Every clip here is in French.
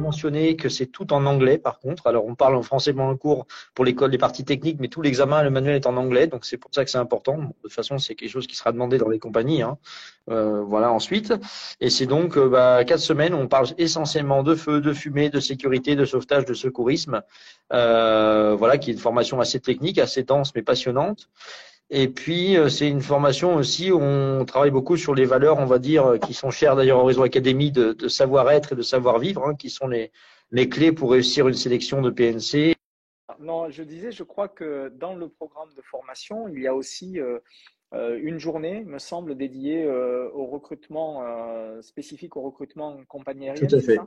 Mentionné que c'est tout en anglais par contre. Alors on parle en français pendant le cours pour l'école des parties techniques, mais tout l'examen, le manuel est en anglais, donc c'est pour ça que c'est important. Bon, de toute façon, c'est quelque chose qui sera demandé dans les compagnies. Voilà ensuite. Et c'est donc 4 semaines où on parle essentiellement de feu, de fumée, de sécurité, de sauvetage, de secourisme. Voilà, qui est une formation assez technique, assez dense mais passionnante. Et puis, c'est une formation aussi où on travaille beaucoup sur les valeurs, on va dire, qui sont chères d'ailleurs au réseau Académie de savoir-être et de savoir-vivre, qui sont les clés pour réussir une sélection de PNC. Non, je disais, je crois que dans le programme de formation, il y a aussi une journée, me semble, dédiée au recrutement spécifique au recrutement en compagnie Tout aérienne, à c'est fait. ça?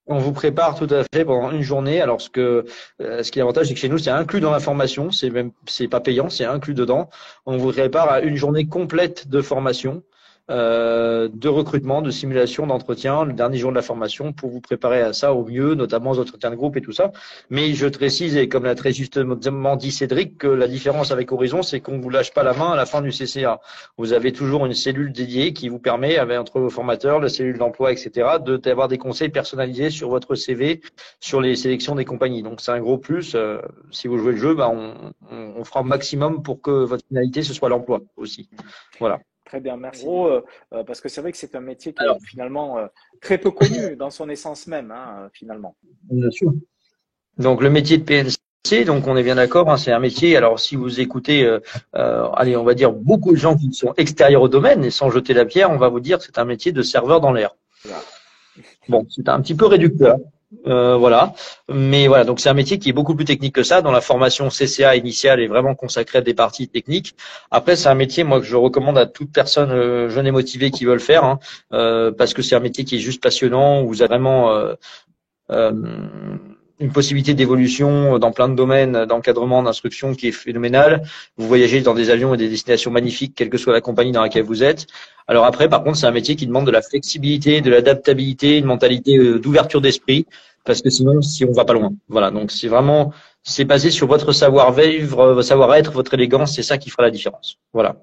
On vous prépare tout à fait pendant une journée. Alors ce qui est l'avantage, c'est que chez nous, c'est inclus dans la formation. C'est pas payant, c'est inclus dedans. On vous prépare à une journée complète de formation, de recrutement, de simulation, d'entretien, le dernier jour de la formation pour vous préparer à ça au mieux, notamment aux entretiens de groupe et tout ça. Mais je précise, et comme l'a très justement dit Cédric, que la différence avec Horizon, c'est qu'on vous lâche pas la main à la fin du CCA. Vous avez toujours une cellule dédiée qui vous permet, entre vos formateurs, la cellule d'emploi, etc., d'avoir des conseils personnalisés sur votre CV, sur les sélections des compagnies. Donc c'est un gros plus. Si vous jouez le jeu, on fera au maximum pour que votre finalité, ce soit l'emploi aussi. Voilà. Très bien, merci. En gros, parce que c'est vrai que c'est un métier qui Alors, est finalement très peu connu dans son essence même, finalement. bien sûr. Donc le métier de PNC, donc on est bien d'accord, c'est un métier. Alors si vous écoutez, allez, on va dire beaucoup de gens qui sont extérieurs au domaine et sans jeter la pierre, on va vous dire que c'est un métier de serveur dans l'air. Voilà. Bon, c'est un petit peu réducteur. Voilà. Mais voilà, donc c'est un métier qui est beaucoup plus technique que ça, dont la formation CCA initiale est vraiment consacrée à des parties techniques. Après, c'est un métier, moi, que je recommande à toute personne jeune et motivée qui veut le faire, parce que c'est un métier qui est juste passionnant, où vous avez vraiment une possibilité d'évolution dans plein de domaines, d'encadrement, d'instruction qui est phénoménale. Vous voyagez dans des avions et des destinations magnifiques, quelle que soit la compagnie dans laquelle vous êtes. Alors après, par contre, c'est un métier qui demande de la flexibilité, de l'adaptabilité, une mentalité d'ouverture d'esprit, parce que sinon, si on va pas loin. Voilà. Donc c'est basé sur votre savoir-vivre, votre savoir-être, votre élégance. C'est ça qui fera la différence. Voilà.